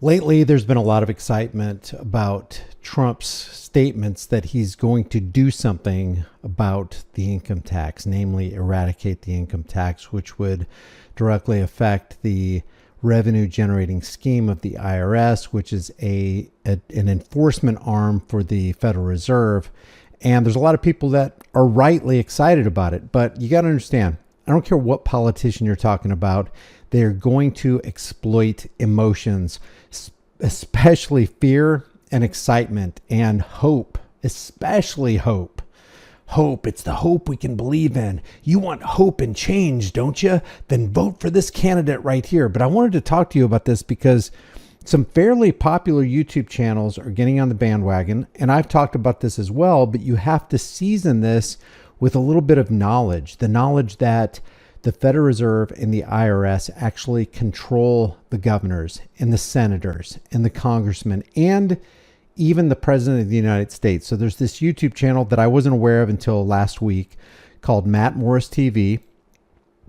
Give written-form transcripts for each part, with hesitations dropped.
Lately, there's been a lot of excitement about Trump's statements that he's going to do something about the income tax, namely eradicate the income tax, which would directly affect the revenue generating scheme of the IRS, which is an enforcement arm for the Federal Reserve. And there's a lot of people that are rightly excited about it. But you got to understand, I don't care what politician you're talking about, they're going to exploit emotions, especially fear and excitement and hope, especially hope. Hope, it's the hope we can believe in. You want hope and change, don't you? Then vote for this candidate right here. But I wanted to talk to you about this because some fairly popular YouTube channels are getting on the bandwagon, and I've talked about this as well, but you have to season this with a little bit of knowledge, the knowledge that the Federal Reserve and the IRS actually control the governors and the senators and the congressmen and even the president of the United States. So there's this YouTube channel that I wasn't aware of until last week called Matt Morris TV.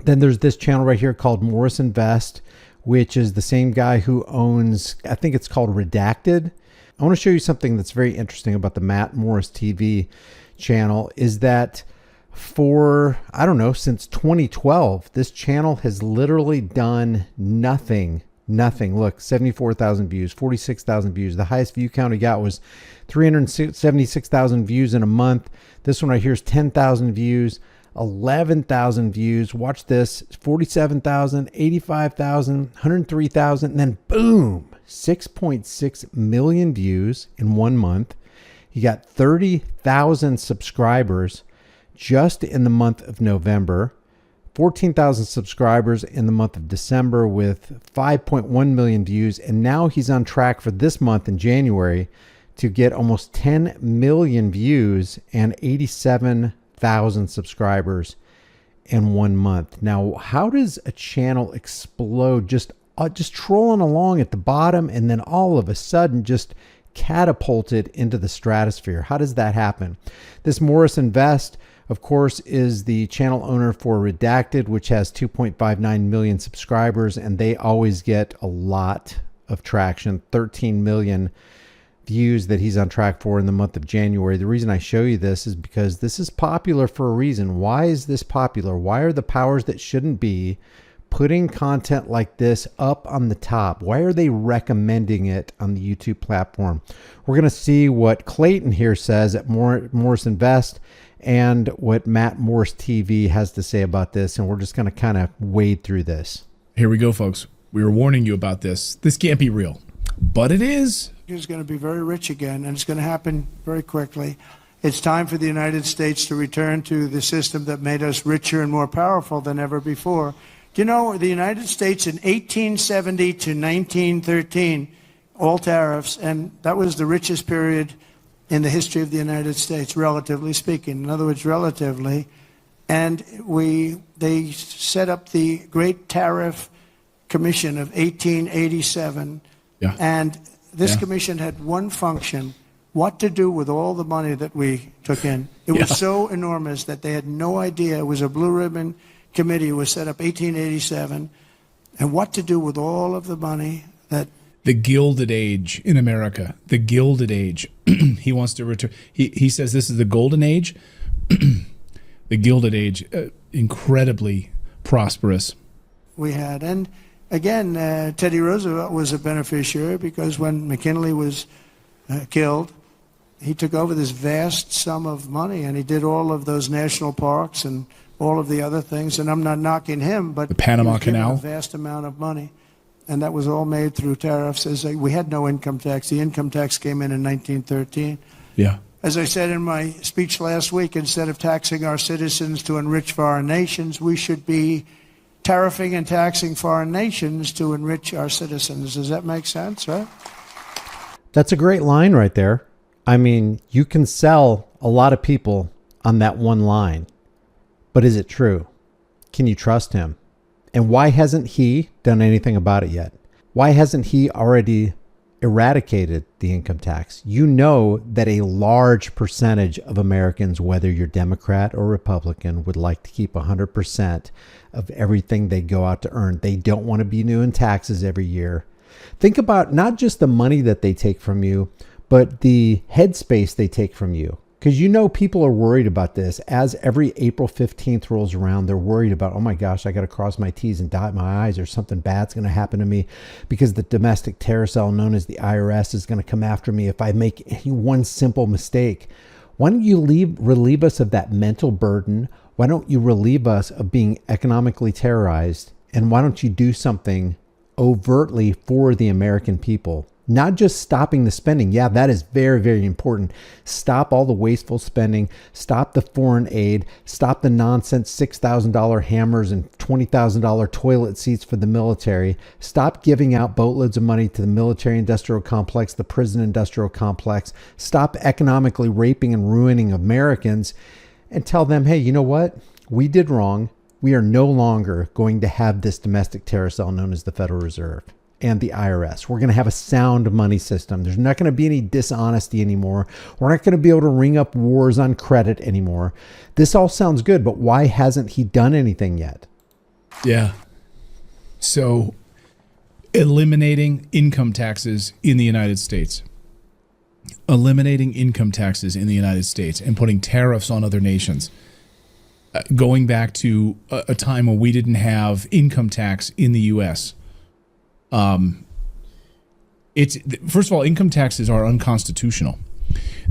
Then there's this channel right here called Morris Invest, which is the same guy who owns, I think it's called Redacted. I want to show you something that's very interesting about the Matt Morris TV channel is that for, I don't know, since 2012, this channel has literally done nothing. Look, 74,000 views, 46,000 views. The highest view count he got was 376,000 views in a month. This one right here is 10,000 views, 11,000 views. Watch this, 47,000, 85,000, 103,000, and then boom, 6.6 million views in 1 month. He got 30,000 subscribers just in the month of November, 14,000 subscribers in the month of December with 5.1 million views. And now he's on track for this month in January to get almost 10 million views and 87,000 subscribers in 1 month. Now, how does a channel explode just trolling along at the bottom and then all of a sudden just catapulted into the stratosphere? How does that happen? This Morris Invest, of course, is the channel owner for Redacted, which has 2.59 million subscribers, and they always get a lot of traction, 13 million views that he's on track for in the month of January. The reason I show you this is because this is popular for a reason. Why is this popular? Why are the powers that shouldn't be putting content like this up on the top? Why are they recommending it on the YouTube platform? We're going to see what Clayton here says at Morris Invest and what Matt Morris TV has to say about this, and we're just going to kind of wade through this. Here we go, folks. We were warning you about this. This can't be real, but it is. He's going to be very rich again, and it's going to happen very quickly. It's time for the United States to return to the system that made us richer and more powerful than ever before. Do you know the United States in 1870 to 1913, all tariffs, and that was the richest period in the history of the United States, relatively speaking. In other words, relatively. And they set up the Great Tariff Commission of 1887. Yeah. And this commission had one function, what to do with all the money that we took in. It was so enormous that they had no idea. It was a blue ribbon committee. It was set up 1887. And what to do with all of the money that... The Gilded Age in America, the Gilded Age. He wants to return. He says this is the Golden Age, the Gilded Age, incredibly prosperous. We had, and again, Teddy Roosevelt was a beneficiary because when McKinley was killed, he took over this vast sum of money and he did all of those national parks and all of the other things. And I'm not knocking him, but the Panama Canal, a vast amount of money. And that was all made through tariffs. We had no income tax. The income tax came in 1913. Yeah. As I said in my speech last week, instead of taxing our citizens to enrich foreign nations, we should be tariffing and taxing foreign nations to enrich our citizens. Does that make sense, right? That's a great line right there. I mean, you can sell a lot of people on that one line, but is it true? Can you trust him? And why hasn't he done anything about it yet? Why hasn't he already eradicated the income tax? You know that a large percentage of Americans, whether you're Democrat or Republican, would like to keep 100% of everything they go out to earn. They don't want to be new in taxes every year. Think about not just the money that they take from you, but the headspace they take from you. Because you know people are worried about this. As every April 15th rolls around, they're worried about, oh my gosh, I got to cross my T's and dot my I's, or something bad's going to happen to me because the domestic terror cell known as the IRS is going to come after me if I make one simple mistake. Why don't you relieve us of that mental burden? Why don't you relieve us of being economically terrorized? And why don't you do something overtly for the American people? Not just stopping the spending. Yeah, that is very, very important. Stop all the wasteful spending. Stop the foreign aid. Stop the nonsense $6,000 hammers and $20,000 toilet seats for the military. Stop giving out boatloads of money to the military industrial complex, the prison industrial complex. Stop economically raping and ruining Americans and tell them, hey, you know what? We did wrong. We are no longer going to have this domestic terror cell known as the Federal Reserve and the IRS. We're going to have a sound money system. There's not going to be any dishonesty anymore. We're not going to be able to ring up wars on credit anymore. This all sounds good, but why hasn't he done anything yet? Yeah. So eliminating income taxes in the United States. Eliminating income taxes in the United States and putting tariffs on other nations. Going back to a time when we didn't have income tax in the U.S., it's first of all, income taxes are unconstitutional.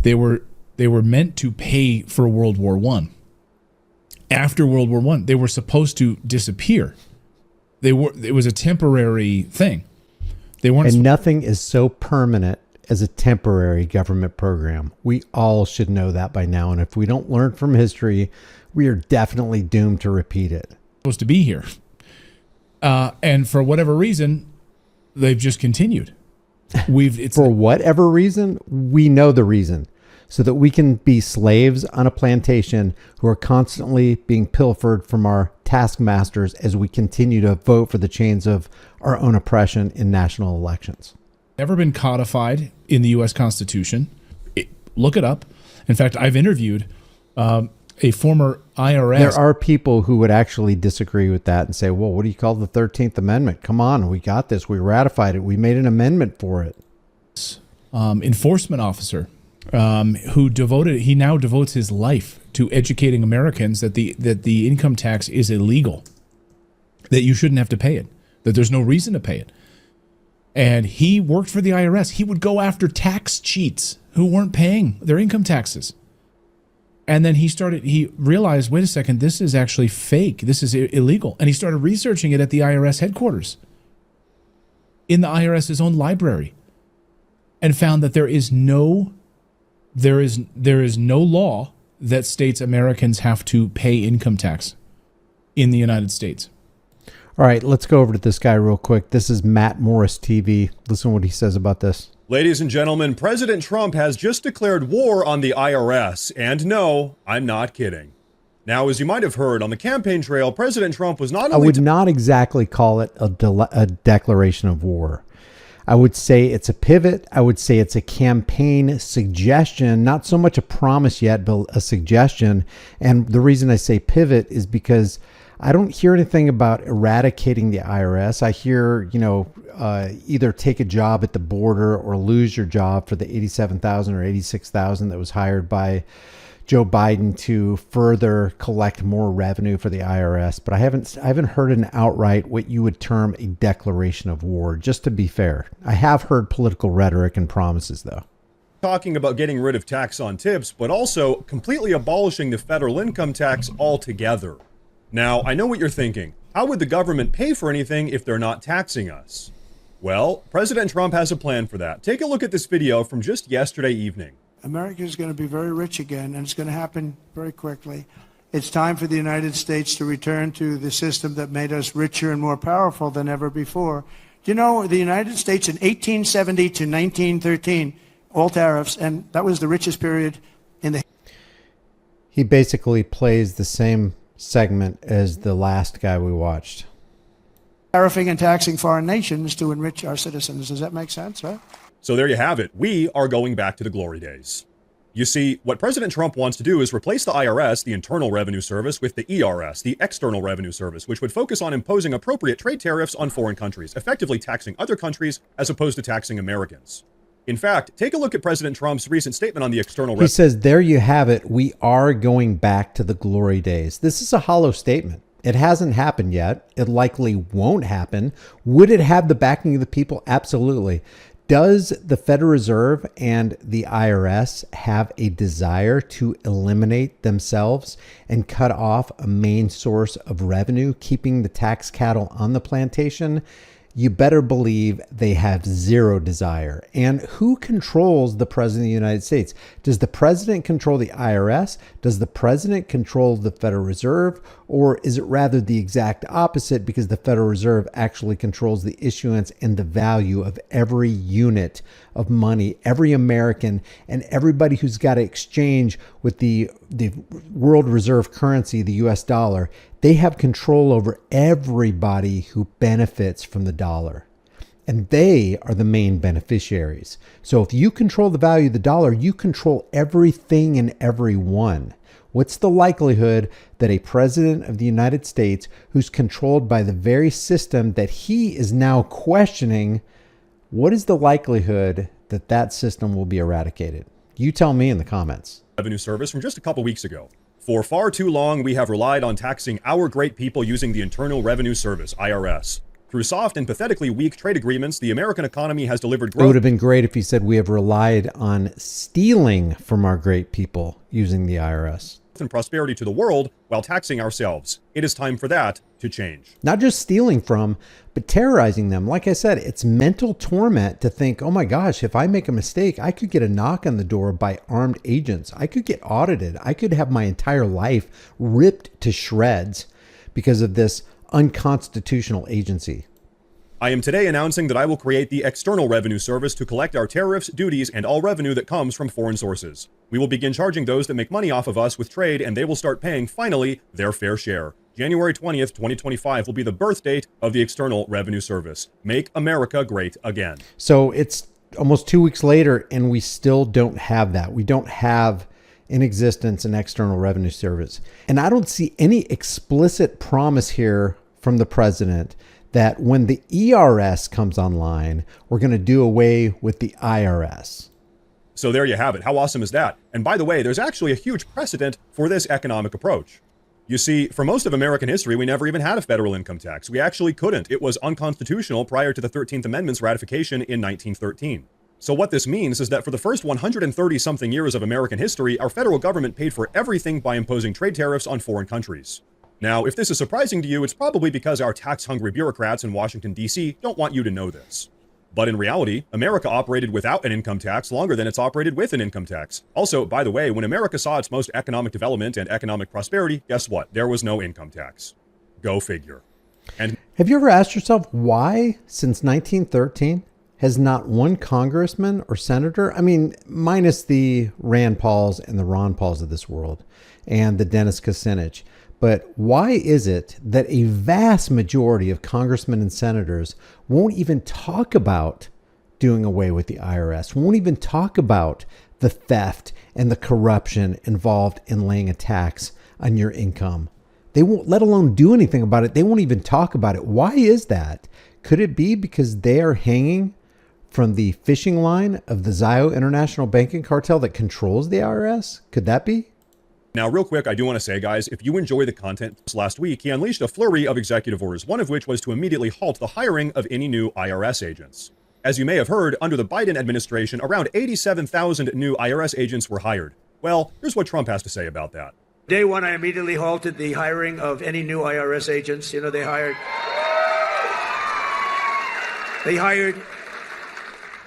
They were meant to pay for World War I. After World War I, they were supposed to disappear. It was a temporary thing. They weren't. And nothing is so permanent as a temporary government program. We all should know that by now. And if we don't learn from history, we are definitely doomed to repeat it. Supposed to be here, and for whatever reason, they've just continued. For whatever reason, we know the reason, so that we can be slaves on a plantation who are constantly being pilfered from our taskmasters as we continue to vote for the chains of our own oppression in national elections. Never been codified in the U.S. Constitution. Look it up. In fact, I've interviewed a former IRS. There are people who would actually disagree with that and say, well, what do you call the 13th Amendment? Come on, we got this. We ratified it. We made an amendment for it. Enforcement officer he now devotes his life to educating Americans that the income tax is illegal, that you shouldn't have to pay it, that there's no reason to pay it. And he worked for the IRS. He would go after tax cheats who weren't paying their income taxes. And then he realized, wait a second, this is actually fake. This is illegal. And he started researching it at the IRS headquarters, in the IRS's own library, and found that there is no law that states Americans have to pay income tax in the United States. All right, let's go over to this guy real quick. This is Matt Morris TV. Listen to what he says about this. Ladies and gentlemen, President Trump has just declared war on the IRS. And no, I'm not kidding. Now, as you might have heard on the campaign trail, President Trump was not only... I would not exactly call it a declaration of war. I would say it's a pivot. I would say it's a campaign suggestion, not so much a promise yet, but a suggestion. And the reason I say pivot is because I don't hear anything about eradicating the IRS. I hear, either take a job at the border or lose your job for the 87,000 or 86,000 that was hired by Joe Biden to further collect more revenue for the IRS. But I haven't heard an outright what you would term a declaration of war, just to be fair. I have heard political rhetoric and promises, though. Talking about getting rid of tax on tips, but also completely abolishing the federal income tax altogether. Now, I know what you're thinking. How would the government pay for anything if they're not taxing us? Well, President Trump has a plan for that. Take a look at this video from just yesterday evening. America is going to be very rich again, and it's going to happen very quickly. It's time for the United States to return to the system that made us richer and more powerful than ever before. Do you know the United States in 1870 to 1913, all tariffs, and that was the richest period in the... He basically plays the same segment as the last guy we watched. Tariffing and taxing foreign nations to enrich our citizens. Does that make sense, right? So there you have it. We are going back to the glory days. You see, what President Trump wants to do is replace the IRS, the Internal Revenue Service, with the ERS, the External Revenue Service, which would focus on imposing appropriate trade tariffs on foreign countries, effectively taxing other countries as opposed to taxing Americans. In fact, take a look at President Trump's recent statement on the external revenue. He says, there you have it. We are going back to the glory days. This is a hollow statement. It hasn't happened yet. It likely won't happen. Would it have the backing of the people? Absolutely. Does the Federal Reserve and the IRS have a desire to eliminate themselves and cut off a main source of revenue, keeping the tax cattle on the plantation? You better believe they have zero desire. And who controls the President of the United States? Does the President control the IRS? Does the President control the Federal Reserve? Or is it rather the exact opposite, because the Federal Reserve actually controls the issuance and the value of every unit of money, every American, and everybody who's got to exchange with the world reserve currency, the US dollar? They have control over everybody who benefits from the dollar. And they are the main beneficiaries. So if you control the value of the dollar, you control everything and everyone. What's the likelihood that a president of the United States, who's controlled by the very system that he is now questioning, what is the likelihood that that system will be eradicated? You tell me in the comments. Revenue Service from just a couple weeks ago. For far too long, we have relied on taxing our great people using the Internal Revenue Service, IRS. Through soft and pathetically weak trade agreements, the American economy has delivered growth. It would have been great if he said we have relied on stealing from our great people using the IRS. And prosperity to the world while taxing ourselves. It is time for that to change. Not just stealing from, but terrorizing them. Like I said, it's mental torment to think, oh my gosh, if I make a mistake, I could get a knock on the door by armed agents. I could get audited. I could have my entire life ripped to shreds because of this unconstitutional agency. I am today announcing that I will create the External Revenue Service to collect our tariffs, duties, and all revenue that comes from foreign sources. We will begin charging those that make money off of us with trade, and they will start paying, finally, their fair share. January 20th, 2025 will be the birth date of the External Revenue Service. Make America great again. So it's almost 2 weeks later, and we still don't have that. We don't have in existence an External Revenue Service. And I don't see any explicit promise here from the president that when the ERS comes online, we're going to do away with the IRS. So there you have it. How awesome is that? And by the way, there's actually a huge precedent for this economic approach. You see, for most of American history, we never even had a federal income tax. We actually couldn't. It was unconstitutional prior to the 13th Amendment's ratification in 1913. So what this means is that for the first 130-something years of American history, our federal government paid for everything by imposing trade tariffs on foreign countries. Now, if this is surprising to you, it's probably because our tax-hungry bureaucrats in Washington, D.C. don't want you to know this. But in reality, America operated without an income tax longer than it's operated with an income tax. Also, by the way, when America saw its most economic development and economic prosperity, guess what? There was no income tax. Go figure. And have you ever asked yourself why, since 1913, has not one congressman or senator, I mean, minus the Rand Pauls and the Ron Pauls of this world and the Dennis Kucinich, but why is it that a vast majority of congressmen and senators won't even talk about doing away with the IRS, won't even talk about the theft and the corruption involved in laying a tax on your income? They won't, let alone do anything about it. They won't even talk about it. Why is that? Could it be because they are hanging from the fishing line of the Zio International Banking Cartel that controls the IRS? Could that be? now, real quick, I do want to say, guys, if you enjoy the content, last week, he unleashed a flurry of executive orders, one of which was to immediately halt the hiring of any new IRS agents. As you may have heard, under the Biden administration, around 87,000 new IRS agents were hired. Well, here's what Trump has to say about that. Day one, I immediately halted the hiring of any new IRS agents. You know, they hired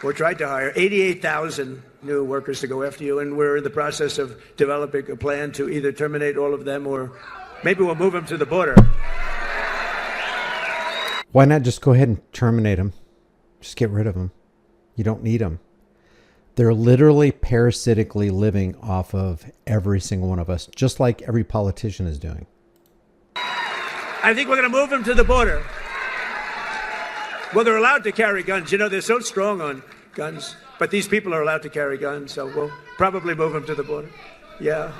or tried to hire 88,000 new workers to go after you, and we're in the process of developing a plan to either terminate all of them or maybe we'll move them to the border. Why not just go ahead and terminate them? Just get rid of them. You don't need them. They're literally parasitically living off of every single one of us, just like every politician is doing. I think we're going to move them to the border. Well, they're allowed to carry guns. You know, they're so strong on guns. But these people are allowed to carry guns, so we'll probably move them to the border. Yeah.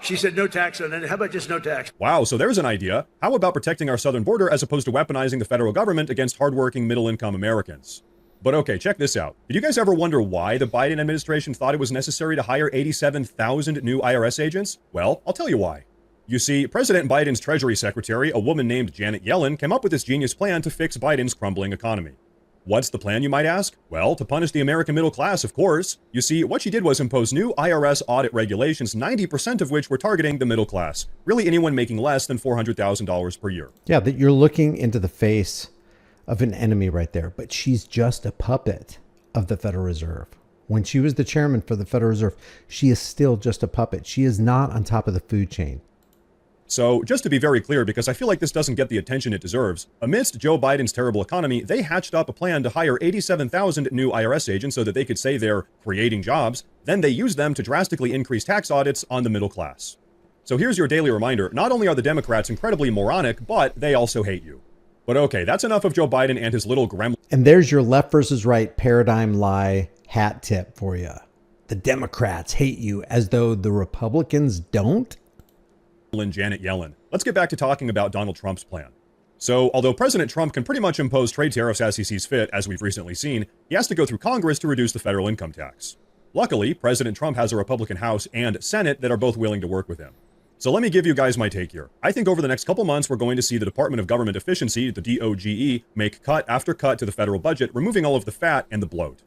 She said no tax on it. How about just no tax? Wow, so there's an idea. How about protecting our southern border as opposed to weaponizing the federal government against hardworking middle-income Americans? But okay, check this out. Did you guys ever wonder why the Biden administration thought it was necessary to hire 87,000 new IRS agents? Well, I'll tell you why. You see, President Biden's Treasury Secretary, a woman named Janet Yellen, came up with this genius plan to fix Biden's crumbling economy. What's the plan, you might ask? Well, to punish the American middle class, of course. You see, what she did was impose new IRS audit regulations, 90% of which were targeting the middle class. Really anyone making less than $400,000 per year. Yeah, that you're looking into the face of an enemy right there, but she's just a puppet of the Federal Reserve. When she was the chairman for the Federal Reserve, she is still just a puppet. She is not on top of the food chain. So, just to be very clear, because I feel like this doesn't get the attention it deserves, amidst Joe Biden's terrible economy, they hatched up a plan to hire 87,000 new IRS agents so that they could say they're creating jobs. Then they used them to drastically increase tax audits on the middle class. So here's your daily reminder. Not only are the Democrats incredibly moronic, but they also hate you. But okay, that's enough of Joe Biden and his little gremlin. And there's your left versus right paradigm lie hat tip for you. The Democrats hate you as though the Republicans don't. Janet Yellen. Let's get back to talking about Donald Trump's plan. So, although President Trump can pretty much impose trade tariffs as he sees fit, as we've recently seen, he has to go through Congress to reduce the federal income tax. Luckily, President Trump has a Republican House and Senate that are both willing to work with him. So let me give you guys my take here. I think over the next couple months, we're going to see the Department of Government Efficiency, the DOGE, make cut after cut to the federal budget, removing all of the fat and the bloat.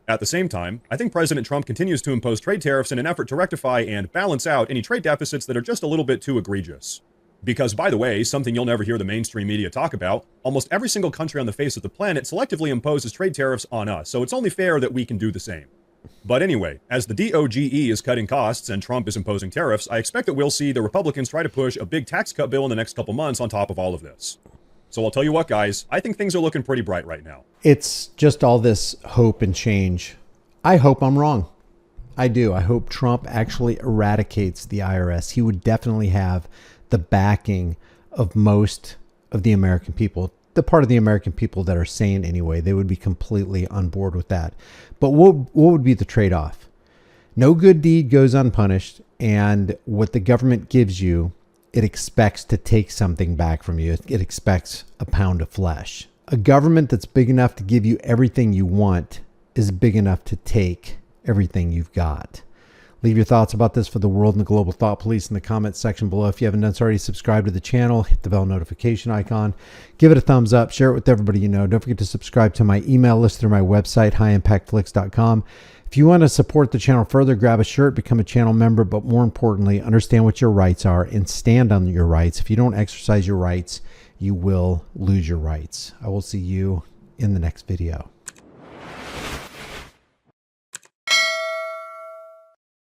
At the same time, I think President Trump continues to impose trade tariffs in an effort to rectify and balance out any trade deficits that are just a little bit too egregious. Because, by the way, something you'll never hear the mainstream media talk about, almost every single country on the face of the planet selectively imposes trade tariffs on us, so it's only fair that we can do the same. But anyway, as the DOGE is cutting costs and Trump is imposing tariffs, I expect that we'll see the Republicans try to push a big tax cut bill in the next couple months on top of all of this. So I'll tell you what, guys, I think things are looking pretty bright right now. It's just all this hope and change. I hope I'm wrong. I do. I hope Trump actually eradicates the IRS. He would definitely have the backing of most of the American people, the part of the American people that are sane anyway. They would be completely on board with that. But what would be the trade-off? No good deed goes unpunished, and what the government gives you, it expects to take something back from you. It expects a pound of flesh. A government that's big enough to give you everything you want is big enough to take everything you've got. Leave your thoughts about this for the world and the global thought police in the comments section below. If you haven't done so already, subscribe to the channel, hit the bell notification icon, give it a thumbs up, share it with everybody you know. Don't forget to subscribe to my email list through my website, highimpactflix.com. If you want to support the channel further, grab a shirt, become a channel member, but more importantly, understand what your rights are and stand on your rights. If you don't exercise your rights, you will lose your rights. I will see you in the next video.